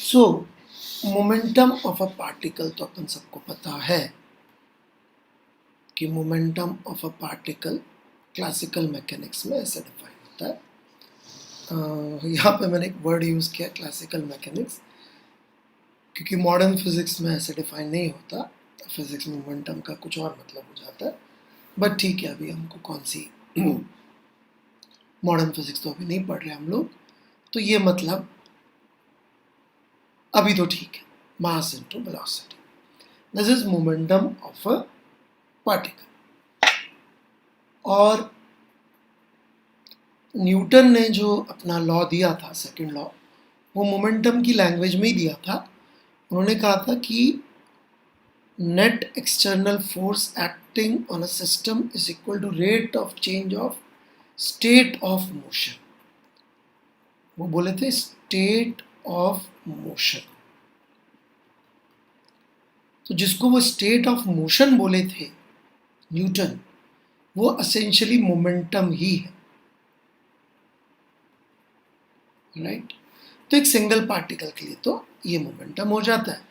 So momentum of a particle, तो अपन सबको पता है कि momentum of a particle classical mechanics में ऐसे डिफाइन होता है। यहाँ पे मैंने एक वर्ड यूज़ किया क्लासिकल मैकेनिक्स, क्योंकि मॉडर्न फिजिक्स में ऐसे डिफाइन नहीं होता। फिजिक्स में मोमेंटम का कुछ और मतलब हो जाता है, बट ठीक है, अभी हमको कौन सी मॉडर्न फिजिक्स तो अभी नहीं पढ़ रहे हम लोग, तो ये मतलब अभी तो ठीक है, mass into velocity, this is momentum of a particle. और न्यूटन ने जो अपना लॉ दिया था, सेकंड लॉ, वो मोमेंटम की लैंग्वेज में ही दिया था। उन्होंने कहा था कि net external force acting on a system is equal to rate of change of state of motion. वो बोले थे स्टेट ऑफ मोशन। तो जिसको वो स्टेट ऑफ मोशन बोले थे न्यूटन, वो असेंशियली मोमेंटम ही है, राइट। तो एक सिंगल पार्टिकल के लिए तो ये मोमेंटम हो जाता है।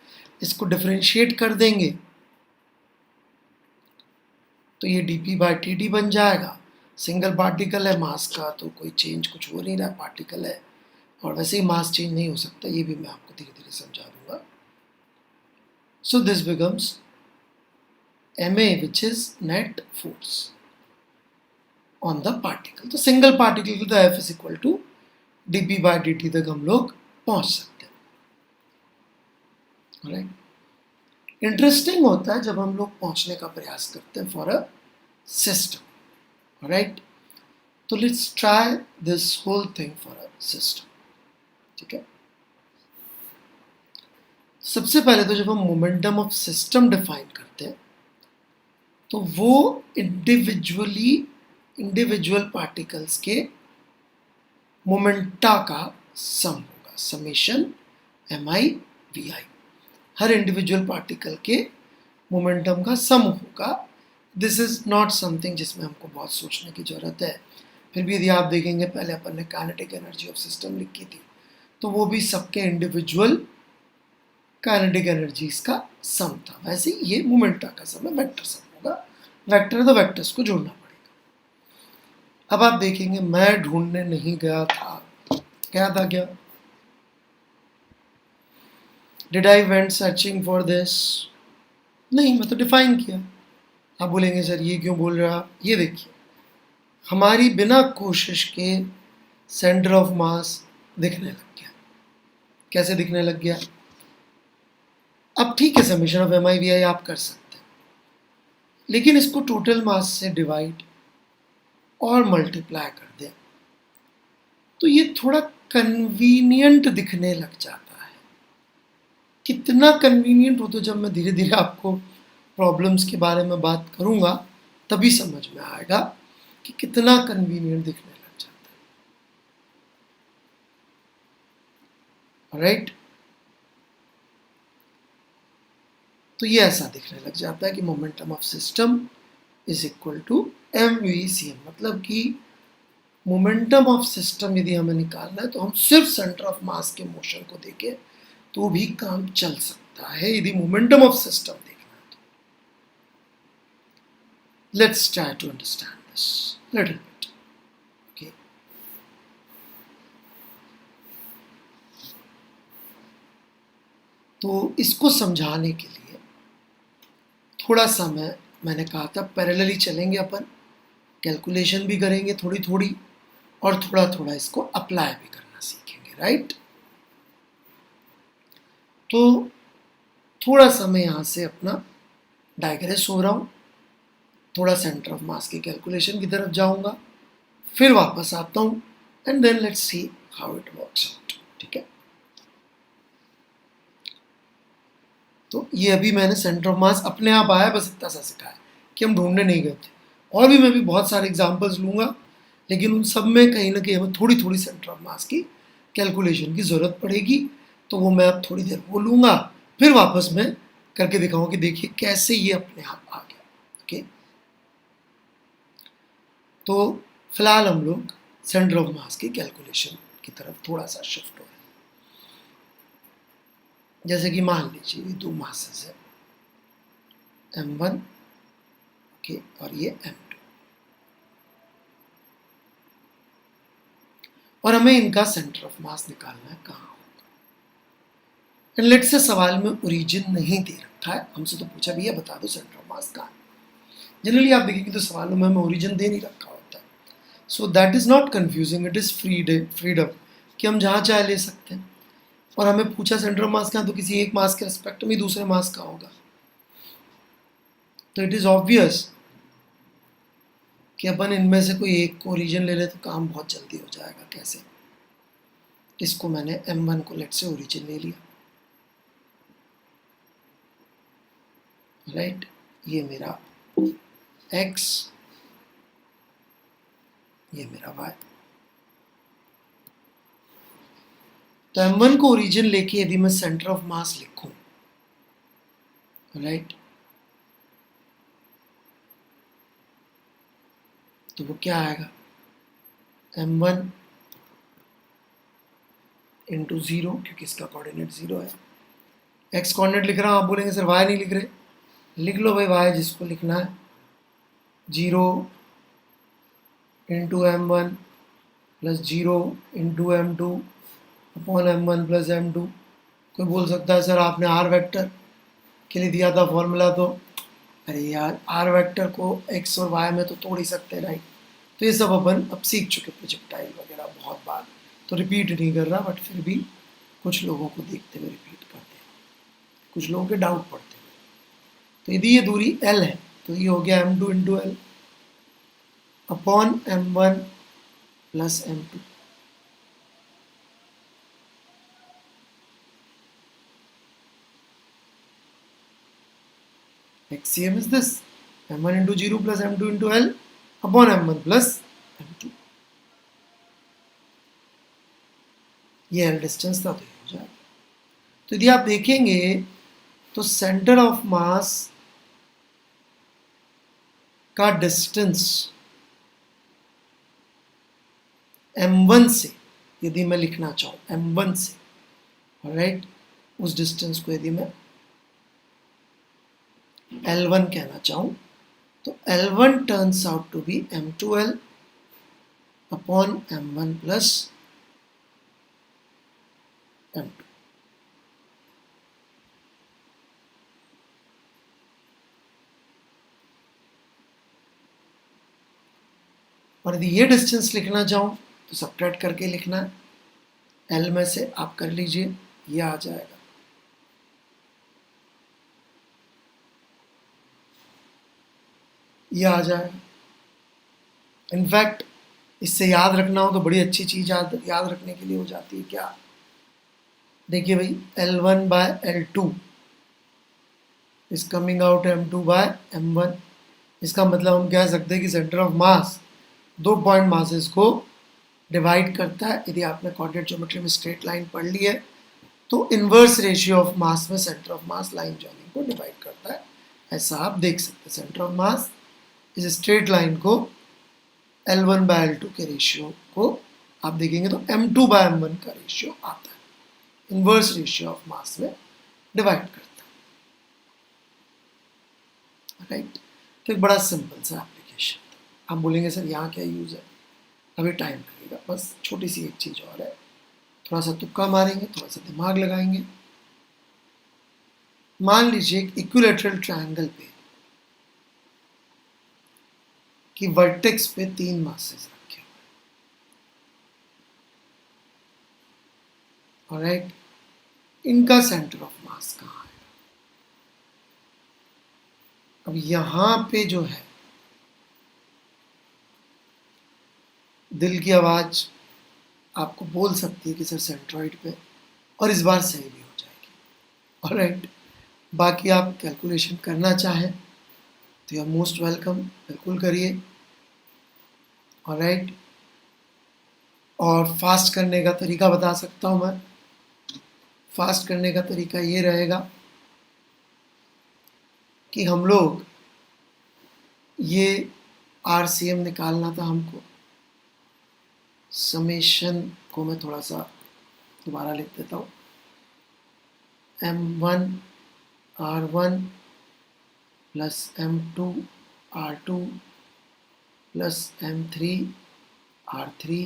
इसको डिफरेंशिएट कर देंगे तो ये dp बाई टी बन जाएगा। सिंगल पार्टिकल है, मास का तो कोई चेंज कुछ हो नहीं रहा, पार्टिकल है, और वैसे ही मास चेंज नहीं हो सकता, ये भी मैं आपको धीरे धीरे समझा दूंगा। So this becomes ma, which is net force on the particle. तो सिंगल पार्टिकल की तो F is equal to dp by dt तक हम लोग पहुंच सकते हैं, राइट। इंटरेस्टिंग होता है जब हम लोग पहुंचने का प्रयास करते हैं फॉर अ सिस्टम, राइट। तो let's try this whole thing for a system, ठीक है। सबसे पहले तो जब हम मोमेंटम ऑफ सिस्टम डिफाइन करते हैं तो वो इंडिविजुअल पार्टिकल्स के मोमेंटा का सम होगा, समेशन mi/vi। हर इंडिविजुअल पार्टिकल के मोमेंटम का सम होगा। दिस इज नॉट समथिंग जिसमें हमको बहुत सोचने की जरूरत है। फिर भी यदि आप देखेंगे, पहले अपन ने काइनेटिक एनर्जी ऑफ सिस्टम लिखी थी, तो वो भी सबके इंडिविजुअल काइनेटिक एनर्जीज का सम था। वैसे ये मोमेंटा का सम है, वेक्टर सम होगा। वेक्टर है तो वेक्टर्स को जोड़ना पड़ेगा। अब आप देखेंगे, मैं ढूंढने नहीं गया था, क्या था क्या? Did I went searching for this? नहीं, मैं तो डिफाइन किया। आप बोलेंगे सर ये क्यों बोल रहा? ये देखिए, हमारी बिना कोशिश के सेंटर ऑफ मास दिखने लग गया। कैसे दिखने लग गया? अब ठीक है, समेशन ऑफ mi/vi आप कर सकते हैं, लेकिन इसको टोटल मास से डिवाइड और मल्टीप्लाई कर दें तो ये थोड़ा कन्वीनियंट दिखने लग जाता है। कितना कन्वीनियंट हो, तो जब मैं धीरे धीरे आपको प्रॉब्लम्स के बारे में बात करूंगा तभी समझ में आएगा कि कितना कन्वीनियंट दिखने लग जाता है, राइट। तो ये ऐसा दिखने लग जाता है कि momentum of system is equal to mv/cm। मतलब कि मोमेंटम ऑफ सिस्टम यदि हमें निकालना है तो हम सिर्फ सेंटर ऑफ मास के मोशन को देखें तो भी काम चल सकता है, यदि मोमेंटम ऑफ सिस्टम देखना है तो। Let's try to understand this little bit, okay. तो इसको समझाने के लिए थोड़ा सा मैंने कहा था पैरेलली चलेंगे अपन, कैलकुलेशन भी करेंगे थोड़ी थोड़ी, और थोड़ा थोड़ा इसको अप्लाई भी करना सीखेंगे, राइट। तो थोड़ा सा मैं यहाँ से अपना डाइग्रेस हो रहा हूँ, थोड़ा सेंटर ऑफ मास की कैलकुलेशन की तरफ जाऊंगा, फिर वापस आता हूँ, and then let's see how it works out, ठीक है। तो ये अभी मैंने सेंटर ऑफ मास अपने आप आया, बस इतना सा सिखाया कि हम ढूंढने नहीं गए थे। और भी मैं भी बहुत सारे एग्जाम्पल्स लूंगा, लेकिन उन सब में कहीं ना कहीं हमें थोड़ी थोड़ी सेंटर ऑफ मास की कैलकुलेशन की ज़रूरत पड़ेगी। तो वो मैं अब थोड़ी देर वो लूँगा, फिर वापस मैं करके दिखाऊँ कि देखिए कैसे ये अपने आप आ गया, ओके। तो फिलहाल हम लोग सेंटर ऑफ मास की कैलकुलेशन की तरफ थोड़ा सा शिफ्ट हो रहे हैं। जैसे कि मान लीजिए ये दो मासेस है m1 ओके और ये m2 और हमें इनका सेंटर ऑफ मास निकालना है कहाँ होगा। एंड लेट्स से सवाल में ओरिजिन नहीं दे रखा है, हमसे तो पूछा भैया बता दो सेंटर ऑफ मास कहाँ है। जनरली आप देखेंगे तो सवालों में हमें ओरिजिन दे नहीं रखा होता है, so that is not confusing, it is freedom कि हम जहाँ चाहे ले सकते हैं। और हमें पूछा सेंटर ऑफ मास कहाँ, तो किसी एक मास के रेस्पेक्ट में दूसरे मास का होगा, तो इट इज ऑब्वियस कि अपन इनमें से कोई एक को ओरिजिन ले ले तो काम बहुत जल्दी हो जाएगा। कैसे, इसको मैंने m1 को लेट से ओरिजिन ले लिया, राइट ये मेरा x ये मेरा y। तो m1 को ओरिजिन लेके यदि मैं सेंटर ऑफ मास लिखूं, राइट तो वो क्या आएगा m1 इंटू 0, क्योंकि इसका कोऑर्डिनेट 0 है। x कोऑर्डिनेट लिख रहा हूँ, आप बोलेंगे सर y नहीं लिख रहे, लिख लो भाई y जिसको लिखना है, 0 into m1 plus 0 into m2 upon m1 plus m2। कोई बोल सकता है सर आपने r वेक्टर के लिए दिया था फॉर्मूला, तो अरे यार r वेक्टर को x और y में तो तोड़ ही सकते हैं, राइट। तो ये सब अपन अब सीख चुके प्रोजेक्टाइल वगैरह बहुत बार, तो रिपीट नहीं कर रहा, बट फिर भी कुछ लोगों को देखते हुए रिपीट करते हैं, कुछ लोगों के डाउट पड़ते हैं। तो यदि ये दूरी l है तो ये हो गया m2 into L upon m1 plus m2। XCM is this m1 into 0 plus m2 into L upon m1 plus m2। ये L डिस्टेंस था तो ये हो जाएगा। तो यदि आप देखेंगे तो सेंटर ऑफ मास का डिस्टेंस m1 से यदि मैं लिखना चाहूँ m1 से, राइट उस डिस्टेंस को यदि मैं L1 कहना चाहूँ तो L1 turns out to be m2L upon m1 plus m2। और यदि ये डिस्टेंस लिखना चाहूँ तो सब्ट्रैक्ट करके लिखना है, L में से आप कर लीजिए, ये आ जाएगा ये आ जाएगा। इनफैक्ट इससे याद रखना हो तो बड़ी अच्छी चीज़ याद रखने के लिए हो जाती है क्या, देखिए भाई L1 by L2 is coming out M2 by M1। इसका मतलब हम कह सकते हैं कि सेंटर ऑफ मास दो पॉइंट मासेस को डिवाइड करता है। यदि आपने कोऑर्डिनेट ज्योमेट्री में स्ट्रेट लाइन पढ़ ली है तो इनवर्स रेशियो ऑफ मास में centre of mass line joining को डिवाइड करता है, ऐसा आप देख सकते हैं। सेंटर ऑफ मास इस स्ट्रेट लाइन को L1 बाय L2 के रेशियो को आप देखेंगे तो M2 बाय M1 का रेशियो आता है, इनवर्स रेशियो ऑफ मास में डिवाइड करता है, राइट। तो एक बड़ा सिंपल सा एप्लीकेशन। आप बोलेंगे सर यहाँ क्या यूज़ है, अभी टाइम लगेगा, बस छोटी सी एक चीज़ और है, थोड़ा सा तुक्का मारेंगे, थोड़ा सा दिमाग लगाएंगे। मान लीजिए एक इक्विलैटरल ट्रायंगल पे कि वर्टेक्स पे 3 मासेस रखे हुए, ऑलराइट, इनका सेंटर ऑफ मास कहाँ है। अब यहाँ पे जो है दिल की आवाज़ आपको बोल सकती है कि सर सेंट्रॉइड पे, और इस बार सही भी हो जाएगी, ऑलराइट। बाकी आप कैलकुलेशन करना चाहें तो यू आर मोस्ट वेलकम, बिल्कुल करिए, ऑलराइट। और फास्ट करने का तरीका बता सकता हूँ मैं। फास्ट करने का तरीका ये रहेगा कि हम लोग ये RCM निकालना था हमको, समेशन को मैं थोड़ा सा दोबारा लिख देता हूँ, m1 r1 plus m2 r2 plus m3 r3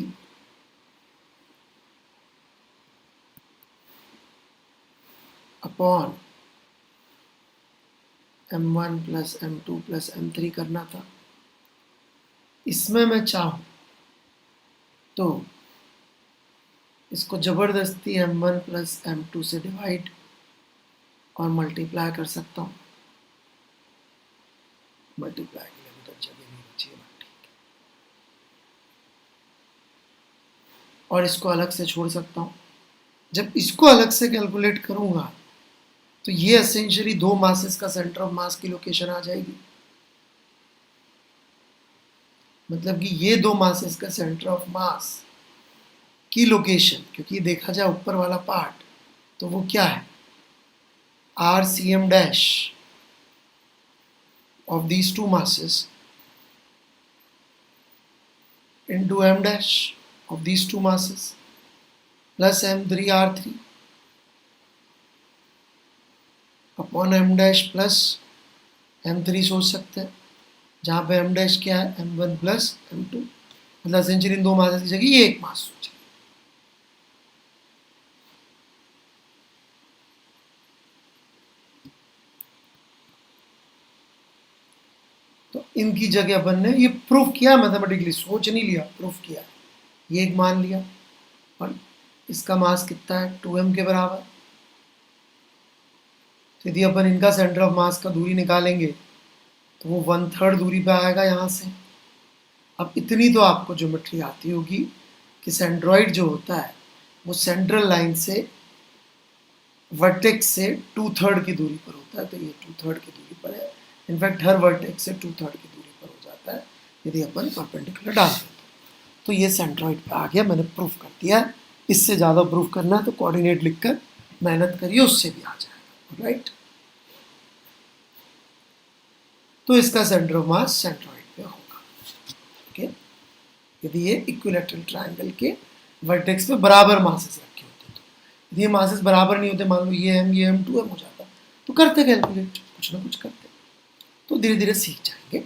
upon m1 plus m2 plus m3 करना था। इसमें मैं चाहूँ तो इसको ज़बरदस्ती m1 प्लस m2 से डिवाइड और मल्टीप्लाई कर सकता हूँ। मल्टीप्लाई के लिए तो जगह नहीं बची है, ठीक है। और इसको अलग से छोड़ सकता हूँ। जब इसको अलग से कैलकुलेट करूँगा तो ये एसेंशियली दो मासेस का सेंटर ऑफ मास की लोकेशन आ जाएगी। मतलब कि ये दो मासेस का सेंटर ऑफ मास की लोकेशन, क्योंकि देखा जाए ऊपर वाला पार्ट तो वो क्या है, RCM dash of these two masses into m dash of these two masses plus m3 r3 upon m dash plus m3 सोच सकते हैं, जहाँ पे m dash क्या है, m1 प्लस m2। मतलब एसेंशियली इन दो मासेस की जगह ये एक मास सोचे। तो इनकी जगह अपन ने ये प्रूफ किया मैथमेटिकली, सोच नहीं लिया, प्रूफ किया। ये एक मान लिया और इसका मास कितना है, 2m के बराबर। तो यदि अपन इनका सेंटर ऑफ मास का दूरी निकालेंगे तो वो 1/3 दूरी पे आएगा यहाँ से। अब इतनी तो आपको ज्योमेट्री आती होगी कि सेंट्रॉइड जो होता है वो सेंट्रल लाइन से वर्टेक्स से 2/3 की दूरी पर होता है। तो ये 2/3 की दूरी पर है। इनफैक्ट हर वर्टेक्स से 2/3 की दूरी पर हो जाता है यदि अपन परपेंडिकुलर डाल दें तो ये सेंट्रॉइड पे आ गया। मैंने प्रूफ कर दिया। इससे ज़्यादा प्रूफ करना है तो कोऑर्डिनेट लिखकर मेहनत करिए, उससे भी आ जाएगा, राइट। तो इसका सेंटर ऑफ मास सेंट्रॉइड पे होगा, ओके। यदि ये इक्विलैटरल ट्रायंगल के वर्टेक्स पे बराबर मासेस रखे होते तो, यदि ये मासेस बराबर नहीं होते, मान लो ये m ये m 2m हो जाता, तो करते कैलकुलेट, कुछ ना कुछ करते, तो धीरे धीरे सीख जाएंगे।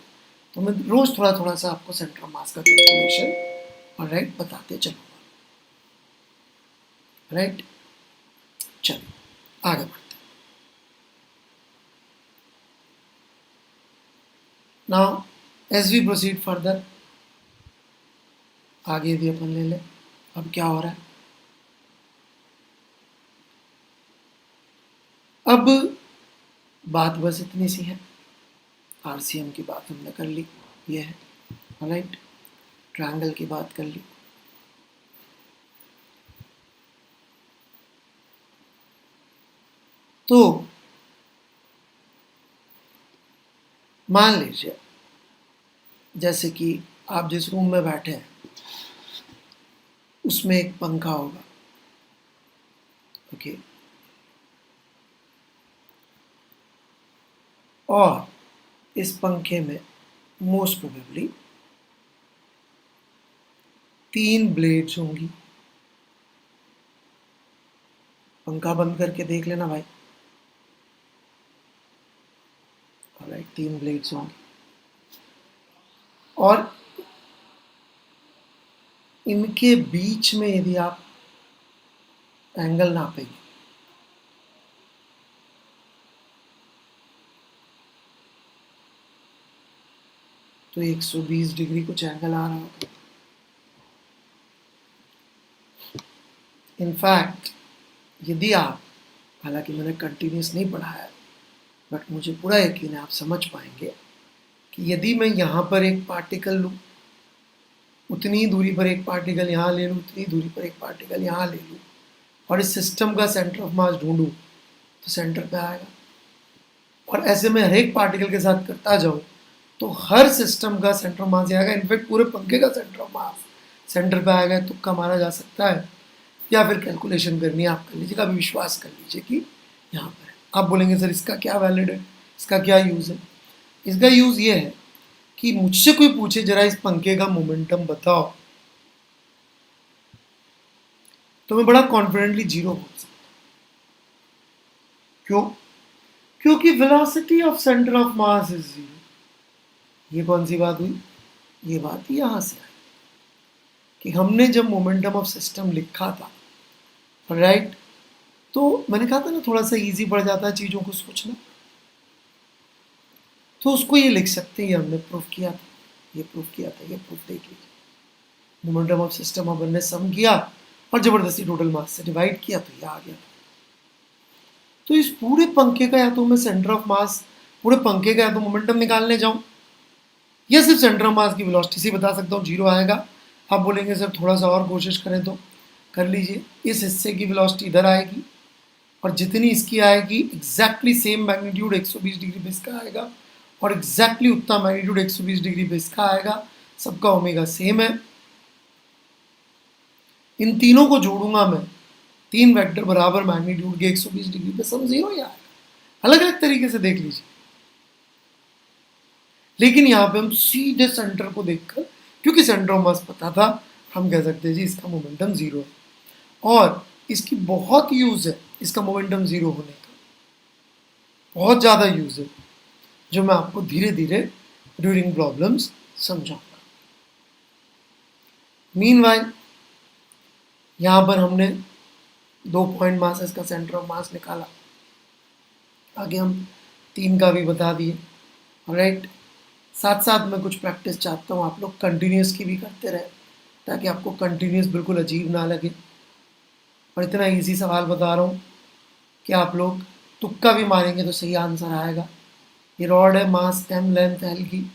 तो मैं रोज थोड़ा थोड़ा सा आपको सेंटर ऑफ मास का कैलकुलेशन और राइट बताते चलूँगा, राइट। चलिए आगे बढ़ते हैं। Now as we proceed further, आगे भी अपन ले लें। अब क्या हो रहा है, अब बात बस इतनी सी है। RCM की बात हमने कर ली, ये है, राइट। ट्रायंगल की बात कर ली। तो मान लीजिए जैसे कि आप जिस रूम में बैठे हैं उसमें एक पंखा होगा, ओके। और इस पंखे में मोस्ट प्रोबेबली 3 ब्लेड्स होंगी। पंखा बंद करके देख लेना भाई, ऑलराइट, 3 ब्लेड्स होंगी। और इनके बीच में यदि आप एंगल नापेंगे तो 120 डिग्री कुछ एंगल आ रहा होगा। इनफैक्ट यदि आप, हालांकि मैंने कंटिन्यूस नहीं पढ़ा है, बट मुझे पूरा यकीन है आप समझ पाएंगे कि यदि मैं यहाँ पर एक पार्टिकल लूँ, उतनी दूरी पर एक पार्टिकल यहाँ ले लूँ, उतनी दूरी पर एक पार्टिकल यहाँ ले लूँ, और इस सिस्टम का सेंटर ऑफ मास ढूंढूँ तो सेंटर पे आएगा। और ऐसे में हर एक पार्टिकल के साथ करता जाऊँ तो हर सिस्टम का सेंटर ऑफ मास आएगा। इनफैक्ट पूरे पंखे का सेंटर ऑफ मास सेंटर पे आएगा। तुक्का मारा जा सकता है या फिर कैलकुलेशन करनी है, आप कर लीजिएगा। अभी विश्वास कर लीजिए कि यहाँ पर है। आप बोलेंगे सर इसका क्या वैलिड है, इसका क्या यूज़ है। इसका यूज़ ये है कि मुझसे कोई पूछे जरा इस पंखे का मोमेंटम बताओ, तो मैं बड़ा कॉन्फिडेंटली 0 बोल सकता हूँ। क्यों? क्योंकि velocity of centre of mass is zero. ये कौन सी बात हुई? ये बात यहां से आई कि हमने जब मोमेंटम ऑफ सिस्टम लिखा था, राइट, तो मैंने कहा था ना थोड़ा सा इजी पड़ जाता है चीज़ों को सोचना, तो उसको ये लिख सकते हैं, ये हमने प्रूफ किया था, ये प्रूफ किया था, ये प्रूफ देख लीजिए। मोमेंटम ऑफ सिस्टम अपन ने सम किया और जबरदस्ती टोटल मास से डिवाइड किया तो ये आ गया। तो इस पूरे पंखे का या तो मैं सेंटर ऑफ मास, पूरे पंखे का या तो मोमेंटम निकालने जाऊं, या सिर्फ सेंटर ऑफ मास की वेलोसिटी से बता सकता हूँ जीरो आएगा। आप बोलेंगे सर थोड़ा सा और कोशिश करें, तो कर लीजिए। इस हिस्से की वेलोसिटी इधर आएगी और जितनी इसकी आएगी एग्जैक्टली सेम मैग्नीट्यूड 120 डिग्री पे इसका आएगा और एग्जैक्टली उतना मैग्नीट्यूड 120 डिग्री पे इसका आएगा। सबका ओमेगा सेम है। इन तीनों को जोड़ूंगा मैं, तीन वेक्टर बराबर मैग्नीट्यूड के 120 डिग्री पे सम जीरो ही आएगा। अलग अलग तरीके से देख लीजिए, लेकिन यहाँ पे हम सीधे सेंटर को देखकर, क्योंकि सेंटर ऑफ मास पता था, हम कह सकते हैं जी इसका मोमेंटम जीरो है। और इसकी बहुत यूज है, इसका मोमेंटम जीरो होने का बहुत ज़्यादा यूज है, जो मैं आपको धीरे धीरे ड्यूरिंग प्रॉब्लम्स समझाऊंगा। मीनवाइल यहाँ पर हमने 2 पॉइंट मासेस का सेंटर ऑफ मास निकाला, आगे हम 3 का भी बता दिए, राइट। साथ साथ मैं कुछ प्रैक्टिस चाहता हूँ आप लोग कंटिन्यूस की भी करते रहे, ताकि आपको कंटिन्यूस बिल्कुल अजीब ना लगे। और इतना इजी सवाल बता रहा हूँ कि आप लोग तुक्का भी मारेंगे तो सही आंसर आएगा। ये रॉड है, मास m लेंथ l की,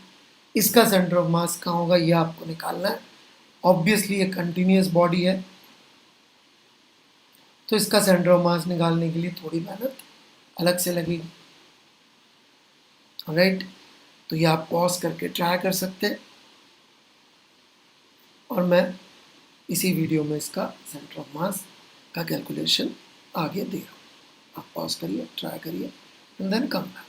इसका सेंटर ऑफ मास कहाँ होगा ये आपको निकालना है। ऑब्वियसली ये कंटिन्यूस बॉडी है, तो इसका सेंटर ऑफ मास निकालने के लिए थोड़ी मेहनत अलग से लगेगी, राइट। तो ये आप पॉज करके ट्राई कर सकते हैं और मैं इसी वीडियो में इसका सेंटर ऑफ मास का कैलकुलेशन आगे दे रहा हूँ। आप पॉज करिए, ट्राई करिए एंड देन कम बैक।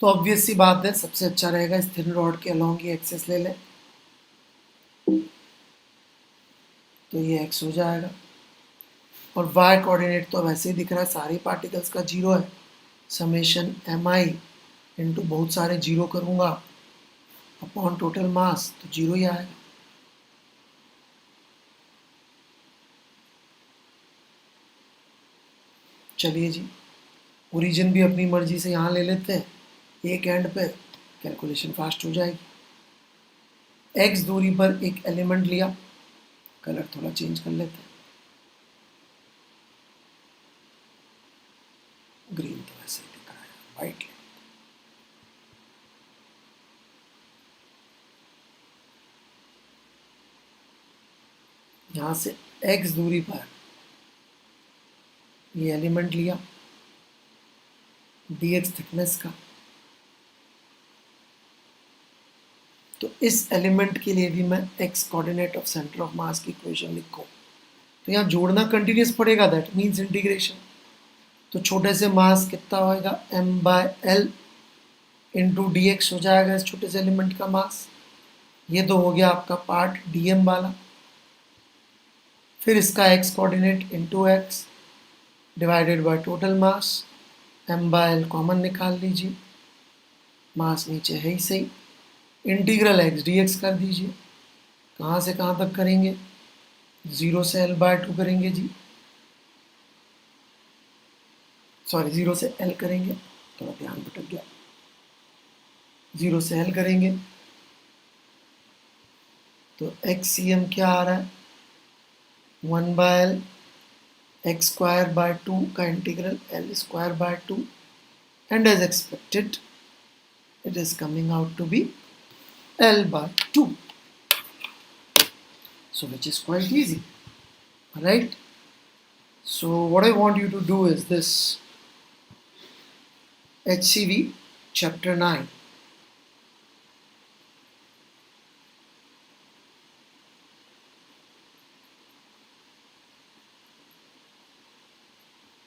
तो ऑब्वियस सी बात है, सबसे अच्छा रहेगा इस थिन रॉड के अलोंग ये एक्सेस ले लें, तो ये x हो जाएगा। और y कोऑर्डिनेट तो वैसे ही दिख रहा है, सारे पार्टिकल्स का जीरो है। समेशन mi इंटू बहुत सारे जीरो करूँगा अपॉन टोटल मास, तो जीरो ही आएगा। चलिए जी, ओरिजिन भी अपनी मर्जी से यहाँ ले लेते हैं, एक एंड पे कैलकुलेशन फास्ट हो जाएगी। x दूरी पर एक एलिमेंट लिया, कलर थोड़ा चेंज कर लेते हैं, ग्रीन तो ऐसे ही दिख रहा है, वाइट ले। यहाँ से x दूरी पर ये एलिमेंट लिया dx थिकनेस का, तो इस एलिमेंट के लिए भी मैं x coordinate of centre of मास की इक्वेशन लिखूं, तो यहाँ जोड़ना कंटिन्यूस पड़ेगा, दैट मीन्स इंटीग्रेशन। तो छोटे से मास कितना होएगा m/l इंटू डी एक्स हो जाएगा इस छोटे से एलिमेंट का मास। ये तो हो गया आपका पार्ट dm वाला। फिर इसका x coordinate into x divided by total mass, m/l common निकाल लीजिए, मास नीचे है ही सही। इंटीग्रल x dx कर दीजिए, कहाँ से कहाँ तक करेंगे, 0 से l/2 करेंगे जी, सॉरी 0 से l करेंगे, थोड़ा ध्यान भटक गया, 0 से l करेंगे तो xcm क्या आ रहा है, 1/l x²/2 का integral l²/2 and as expected it is coming out to be l/2, so which is quite easy, right? So what I want you to do is this, HCV chapter 9,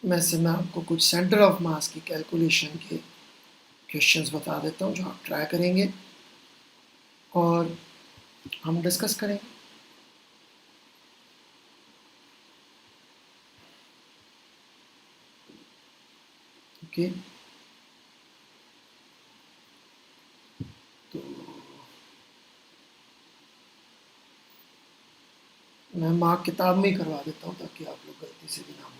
मैं से मैं आपको कुछ centre of मास की calculation के questions बता देता हूँ जो आप ट्राई करेंगे और हम डिस्कस करेंगे। ओके, तो मैं मार्क किताब में ही करवा देता हूँ ताकि आप लोग गलती से भी ना भूलें।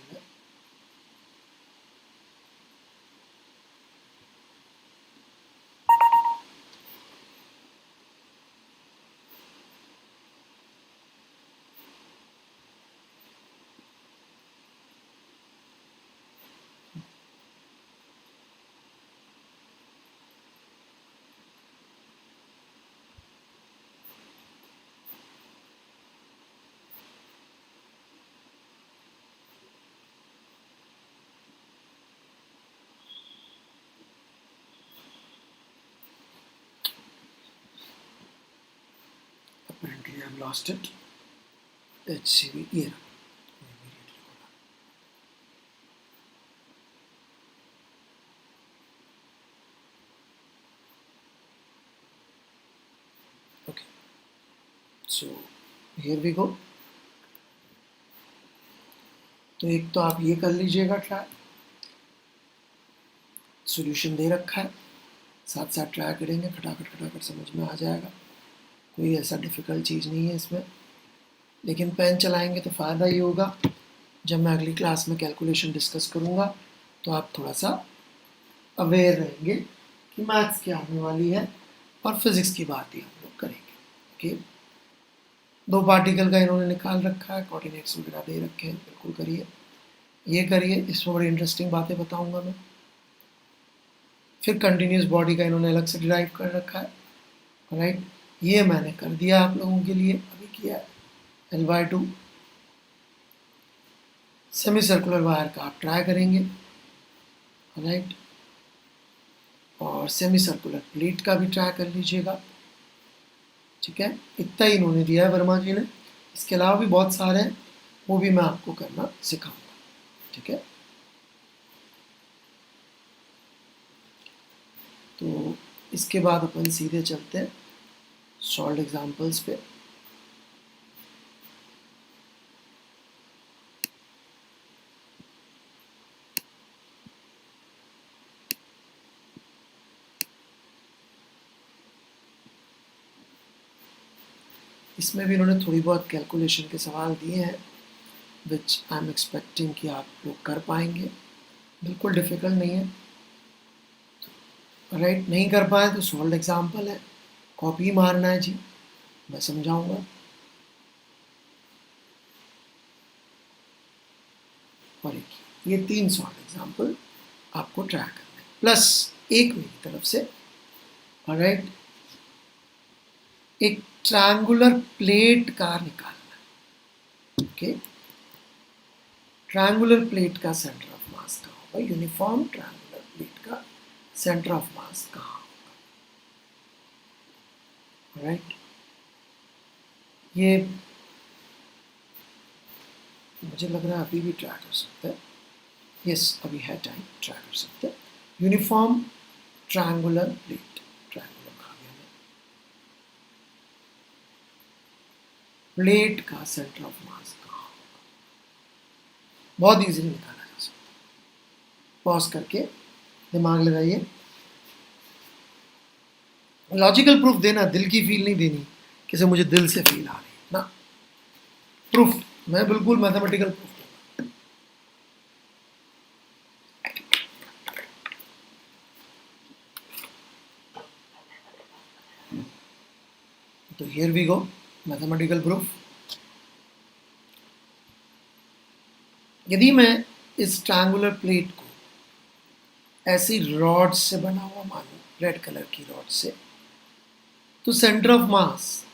Apparently I've lost it. HCV here. Okay, so here we go. तो एक तो आप ये कर लीजिएगा ट्राई, सॉल्यूशन दे रखा है, साथ साथ ट्राई करेंगे, खटाखट समझ में आ जाएगा, कोई ऐसा डिफ़िकल्ट चीज़ नहीं है इसमें। लेकिन पेन चलाएंगे तो फ़ायदा ये होगा, जब मैं अगली क्लास में कैलकुलेशन डिस्कस करूँगा तो आप थोड़ा सा अवेयर रहेंगे कि मैथ्स क्या आने वाली है और फिज़िक्स की बात ही हम लोग करेंगे। ओके, 2 पार्टिकल का इन्होंने निकाल रखा है, कोऑर्डिनेट्स वगैरह दे रखे हैं, बिल्कुल करिए, ये करिए, इसमें बड़ी इंटरेस्टिंग बातें बताऊंगा मैं। फिर कंटिन्यूस बॉडी का इन्होंने अलग से डिराइव कर रखा है, राइट, ये मैंने कर दिया आप लोगों के लिए, अभी किया है। L/2 सेमी सर्कुलर वायर का आप ट्राई करेंगे, राइट, और सेमी सर्कुलर प्लेट का भी ट्राई कर लीजिएगा, ठीक है। इतना ही इन्होंने दिया है वर्मा जी ने, इसके अलावा भी बहुत सारे हैं, वो भी मैं आपको करना सिखाऊंगा, ठीक है। तो इसके बाद अपन सीधे चलते हैं सॉल्व एग्जाम्पल्स पे। इसमें भी इन्होंने थोड़ी बहुत कैलकुलेशन के सवाल दिए हैं, विच आई एम एक्सपेक्टिंग कि आप लोग कर पाएंगे, बिल्कुल डिफ़िकल्ट नहीं है, राइट। नहीं कर पाए तो सॉल्व एग्जाम्पल है, कॉपी मारना है जी, मैं समझाऊंगा। और एक ये 3 सॉल्व एग्जाम्पल आपको ट्राई करना है, प्लस एक मेरी तरफ से, राइट, एक ट्रायंगुलर प्लेट का निकालना है, ओके। ट्रायंगुलर प्लेट का सेंटर ऑफ मास कहाँ होगा, यूनिफॉर्म ट्रायंगुलर प्लेट का सेंटर ऑफ मास कहाँ होगा, राइट। ये मुझे लग रहा है अभी भी ट्राई कर सकते हैं, यस अभी है टाइम, ट्राई कर सकते हैं। यूनिफॉर्म ट्रायंगुलर प्लेट, ट्रायंगुलर कहा गया है, प्लेट का सेंटर ऑफ मास कहाँ होगा, बहुत इजीली निकाला जा सकता है। पॉज करके दिमाग लगाइए, लॉजिकल प्रूफ देना, दिल की फील नहीं देनी कि मुझे दिल से फील आ रही ना, प्रूफ मैं बिल्कुल मैथमेटिकल प्रूफ दूंगा। तो here we go, mathematical proof. यदि मैं इस ट्रायंगुलर प्लेट को ऐसी रॉड से बना हुआ मानूं, रेड कलर की रॉड से, तो सेंटर ऑफ मास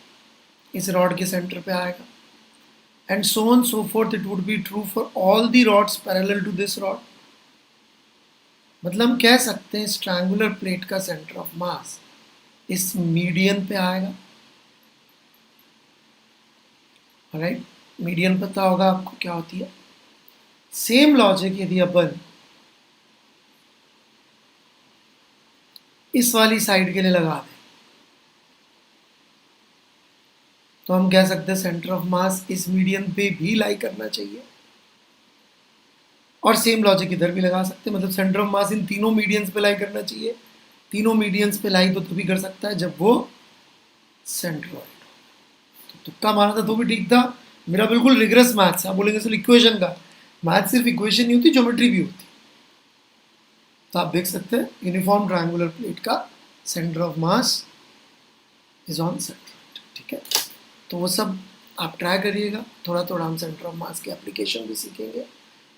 इस रॉड के सेंटर पे आएगा, and so on so forth, it would be true for all the rods parallel to this rod. मतलब हम कह सकते हैं इस ट्रायंगुलर प्लेट का सेंटर ऑफ मास इस मीडियन पे आएगा, राइट। मीडियन पता होगा आपको क्या होती है। सेम लॉजिक यदि अपन इस वाली साइड के लिए लगा दें तो हम कह सकते हैं सेंटर ऑफ मास इस मीडियन पे भी लाई करना चाहिए, और सेम लॉजिक इधर भी लगा सकते हैं, मतलब सेंटर ऑफ मास इन तीनों मीडियंस पे लाई करना चाहिए। तीनों मीडियंस पे लाई तो तभी कर सकता है जब वो सेंट्रॉइड। तो तुक्का मारा था तो भी ठीक था, मेरा बिल्कुल रिग्रेस मैथ्स है। आप बोलेंगे सर इक्वेशन का, मैथ सिर्फ इक्वेशन नहीं होती, ज्योमेट्री भी होती। तो आप देख सकते हैं यूनिफॉर्म ट्रायंगुलर प्लेट का centre of mass is on centroid, ठीक है। तो वो सब आप ट्राई करिएगा, थोड़ा थोड़ा हम सेंटर ऑफ मास के एप्लीकेशन भी सीखेंगे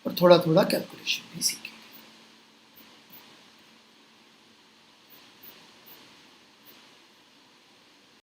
और थोड़ा थोड़ा कैलकुलेशन भी सीखेंगे।